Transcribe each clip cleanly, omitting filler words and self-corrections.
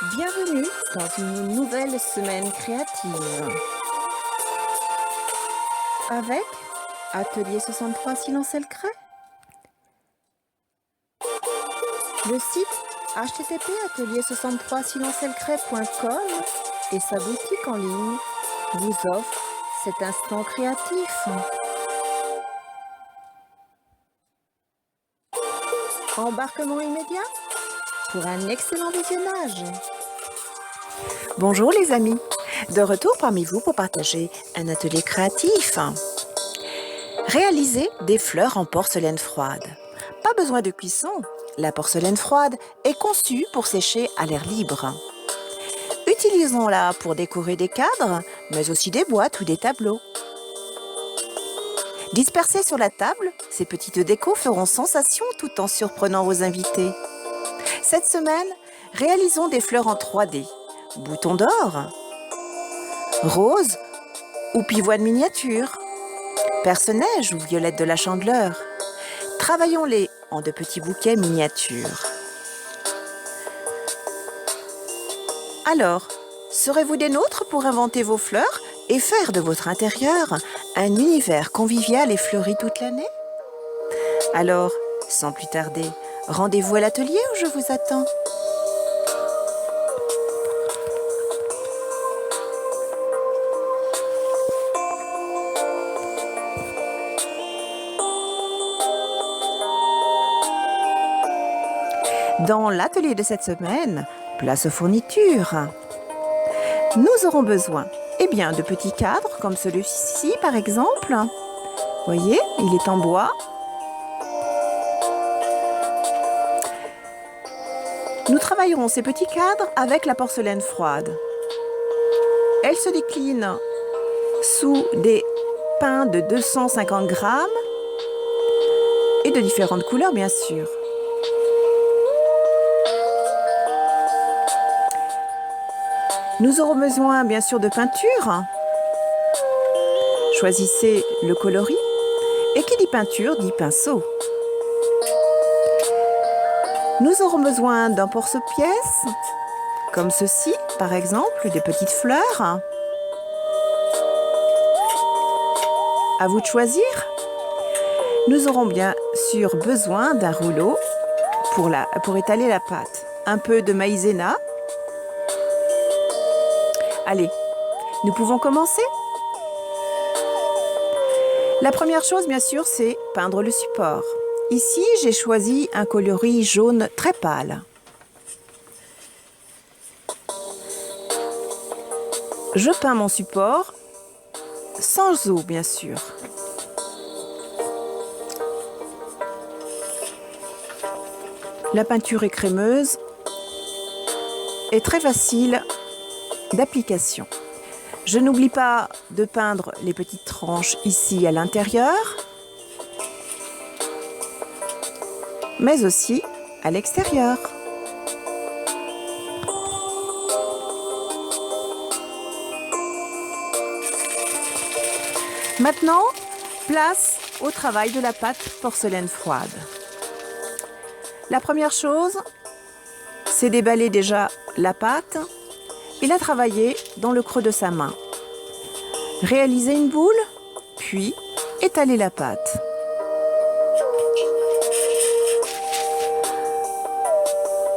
Bienvenue dans une nouvelle semaine créative avec Atelier 63 Silence et le Crêt. Le site http://atelier63silenceelcret.com et sa boutique en ligne vous offrent cet instant créatif. Embarquement immédiat pour un excellent visionnage. Bonjour les amis, de retour parmi vous pour partager un atelier créatif. Réaliser des fleurs en porcelaine froide. Pas besoin de cuisson, la porcelaine froide est conçue pour sécher à l'air libre. Utilisons-la pour décorer des cadres, mais aussi des boîtes ou des tableaux. Dispersées sur la table, ces petites décos feront sensation tout en surprenant vos invités. Cette semaine, réalisons des fleurs en 3D. Boutons d'or, rose ou pivoine miniature, perce-neige ou violette de la Chandeleur. Travaillons-les en de petits bouquets miniatures. Alors, serez-vous des nôtres pour inventer vos fleurs et faire de votre intérieur un univers convivial et fleuri toute l'année? Alors, sans plus tarder, rendez-vous à l'atelier où je vous attends. Dans l'atelier de cette semaine, place aux fournitures. Nous aurons besoin de petits cadres comme celui-ci par exemple. Voyez, il est en bois. Nous travaillerons ces petits cadres avec la porcelaine froide. Elle se décline sous des pains de 250 grammes et de différentes couleurs bien sûr. Nous aurons besoin bien sûr de peinture. Choisissez le coloris. Et qui dit peinture dit pinceau. Nous aurons besoin d'un porte-pièce, comme ceci par exemple, des petites fleurs. À vous de choisir. Nous aurons bien sûr besoin d'un rouleau pour étaler la pâte. Un peu de maïzena. Allez, nous pouvons commencer. La première chose, bien sûr, c'est peindre le support. Ici, j'ai choisi un coloris jaune très pâle. Je peins mon support sans eau, bien sûr. La peinture est crémeuse et très facile d'application. Je n'oublie pas de peindre les petites tranches ici à l'intérieur, mais aussi à l'extérieur. Maintenant, place au travail de la pâte porcelaine froide. La première chose, c'est déballer déjà la pâte et la travailler dans le creux de sa main. Réaliser une boule, puis étaler la pâte.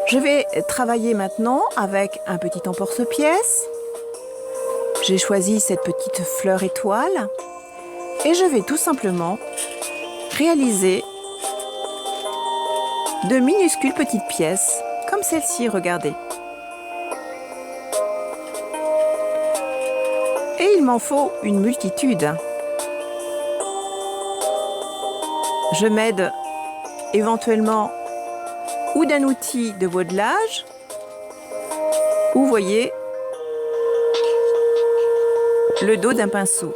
Je vais travailler maintenant avec un petit emporte-pièce. J'ai choisi cette petite fleur étoile et je vais tout simplement réaliser de minuscules petites pièces comme celle-ci, regardez. Et il m'en faut une multitude. Je m'aide éventuellement ou d'un outil de modelage, ou voyez, le dos d'un pinceau.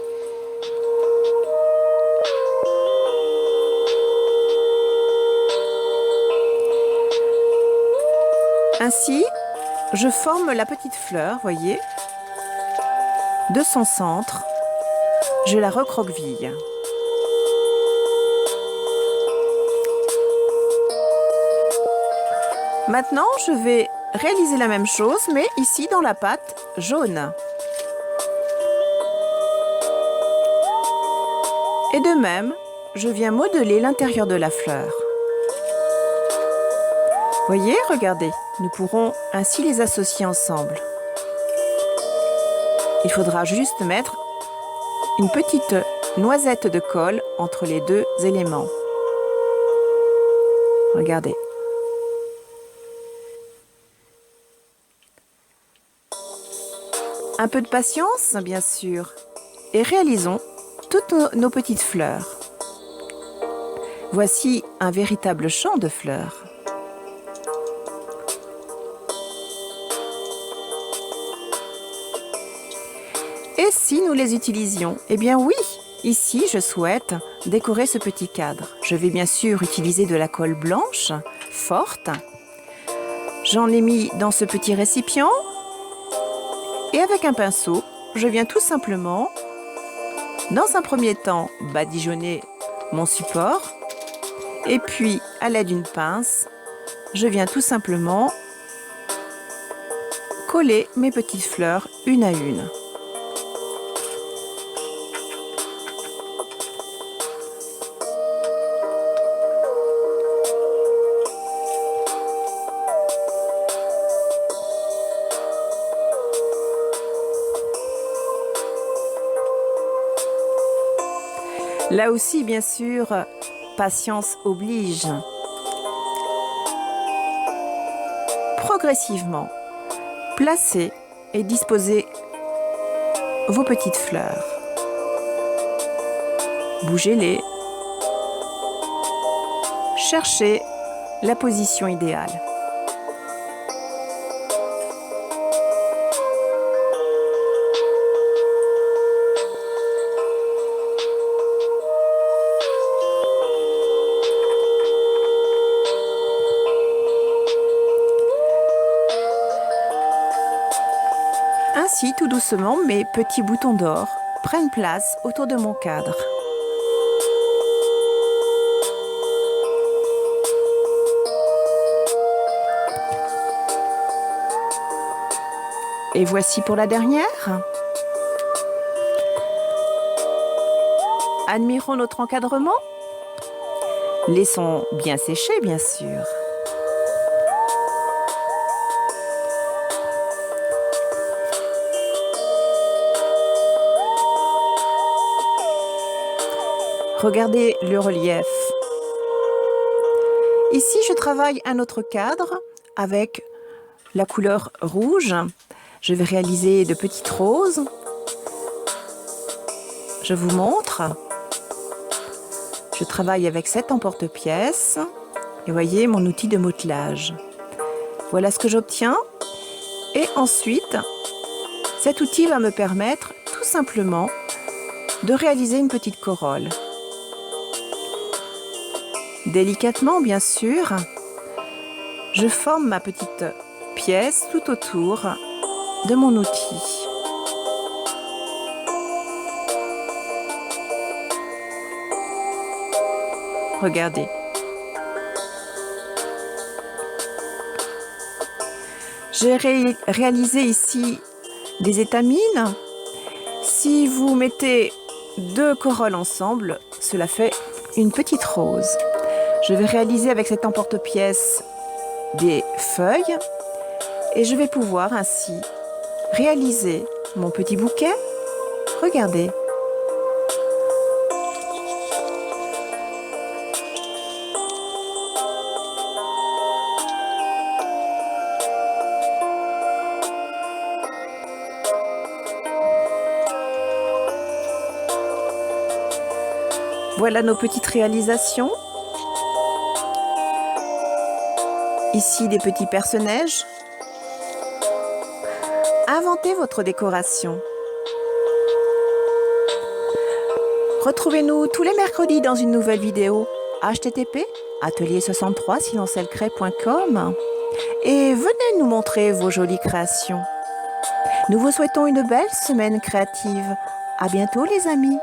Ainsi, je forme la petite fleur, voyez. De son centre, je la recroqueville. Maintenant, je vais réaliser la même chose, mais ici dans la pâte jaune. Et de même, je viens modeler l'intérieur de la fleur. Voyez, regardez, nous pourrons ainsi les associer ensemble. Il faudra juste mettre une petite noisette de colle entre les deux éléments. Regardez. Un peu de patience, bien sûr, et réalisons toutes nos petites fleurs. Voici un véritable champ de fleurs. Et si nous les utilisions? Eh bien oui, ici je souhaite décorer ce petit cadre. Je vais bien sûr utiliser de la colle blanche, forte. J'en ai mis dans ce petit récipient. Et avec un pinceau, je viens tout simplement, dans un premier temps, badigeonner mon support. Et puis, à l'aide d'une pince, je viens tout simplement coller mes petites fleurs une à une. Là aussi, bien sûr, patience oblige. Progressivement, placez et disposez vos petites fleurs. Bougez-les. Cherchez la position idéale. Ainsi, tout doucement, mes petits boutons d'or prennent place autour de mon cadre. Et voici pour la dernière. Admirons notre encadrement. Laissons bien sécher, bien sûr. Regardez le relief. Ici, je travaille un autre cadre avec la couleur rouge. Je vais réaliser de petites roses. Je vous montre. Je travaille avec cet emporte-pièce. Et voyez mon outil de modelage. Voilà ce que j'obtiens. Et ensuite, cet outil va me permettre tout simplement de réaliser une petite corolle. Délicatement, bien sûr, je forme ma petite pièce tout autour de mon outil. Regardez. J'ai réalisé ici des étamines. Si vous mettez deux corolles ensemble, cela fait une petite rose. Je vais réaliser avec cet emporte-pièce des feuilles et je vais pouvoir ainsi réaliser mon petit bouquet. Regardez. Voilà nos petites réalisations. Ici, des petits personnages. Inventez votre décoration. Retrouvez-nous tous les mercredis dans une nouvelle vidéo. http://atelier63silencellcrée.com et venez nous montrer vos jolies créations. Nous vous souhaitons une belle semaine créative. À bientôt les amis.